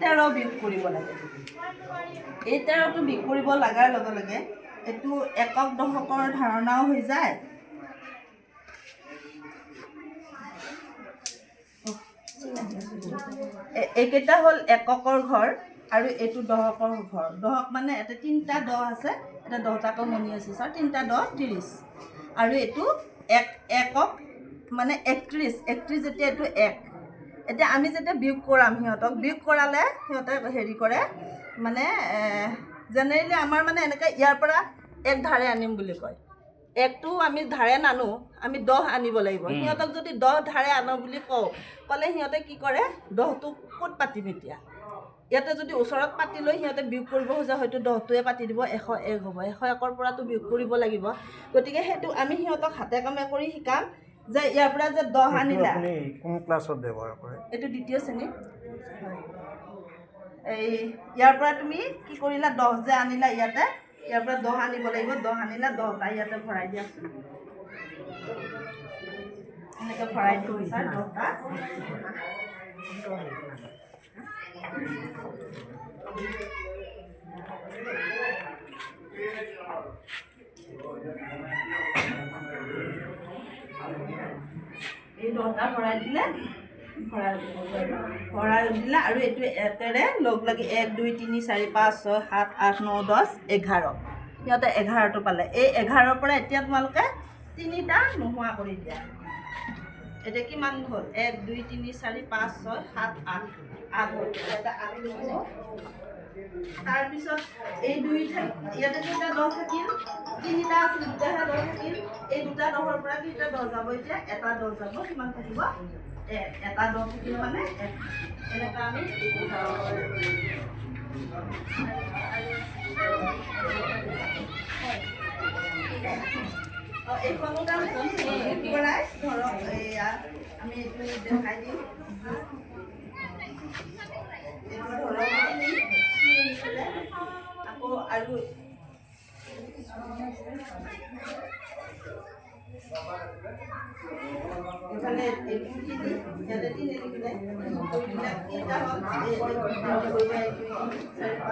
13 বিয়োগ কৰিব লাগে। এই 13টো বিয়োগ কৰিব লগাৰ লগে লগে এইটো একক দশকৰ ধাৰণাও হৈ যায়। এইকেইটা হ'ল এককৰ ঘৰ আৰু এইটো দশকৰ ঘৰ। দশক মানে এটা 3টা 10 আছে, এটা 10টাকৈ মণি আছে ছাৰ, 3টা 10 30 আৰু এইটো একক মানে 31 যেতিয়া এইটো এক। এতিয়া আমি যেতিয়া বিয়োগ কৰাম সিহঁতক, বিয়োগ কৰালে সিহঁতে হেৰি কৰে মানে জেনেৰেলি আমাৰ মানে এনেকৈ ইয়াৰ পৰা এক ধাৰে আনিম বুলি কয়। একটো আমি ধাৰে নানো, আমি 10 আনিব লাগিব। সিহঁতক যদি 10 ধাৰে আনো বুলি ক'লে সিহঁতে কি কৰে, 10টো ক'ত পাতিম এতিয়া? ইয়াতে যদি ওচৰত পাতি লৈ সিহঁতে বিয়োগ কৰিব খোজে হয়তো 10টোৱে পাতি দিব, 101 হ'ব। 101ৰ পৰাতো বিয়োগ কৰিব লাগিব। গতিকে সেইটো আমি সিহঁতক হাতে কামে কৰি শিকাম যে ইয়াৰ পৰা যে 10 আনিলা। কোন ক্লাছত ব্যৱহাৰ কৰে? এইটো 2য় শ্ৰেণীত। এই ইয়াৰ পৰা তুমি কি কৰিলা, 10 যে আনিলা ইয়াতে, ইয়াৰ পৰা 10 আনিব লাগিব। 10 আনিলা, 10টা ইয়াতে ভৰাই দিয়াচোন। এনেকৈ ভৰাই দিব ছাৰ 10টা। এই 10টা ভৰাই দিলে, ভৰাই দিলা আৰু এইটো এতেৰে লগ লাগি 1 2 3 4 5 6 7 8 9 10 11। সিহঁতে 11টো পালে। এই 11ৰ পৰা এতিয়া তোমালোকে 3টা নোহোৱা কৰি দিয়া। এতিয়া কিমান হ'ল? 1 2 3 4 5 6 7 8 8 হ'ল। এটা 8 লিখিব। তাৰপিছত এই 2 ইয়াতে কেইটা 10 থাকিল? 3টা আছিল, 2টাহে 10 থাকিল। এই 2টা 10ৰ পৰা কেইটা 10 যাব? এতিয়া এটা 10 যাব। কিমান থাকিব? এটা 10 থাকিল মানে এনেকৈ আমি এইখনো তাৰমানে পৰাই ধৰক এয়া আমি এইটো দেখাই দিম। আকৌ আৰু এফালে এইটো তিনি, ইয়াতে 3 লিখিলে কেইটা হ'ল? 1 2 3 4 5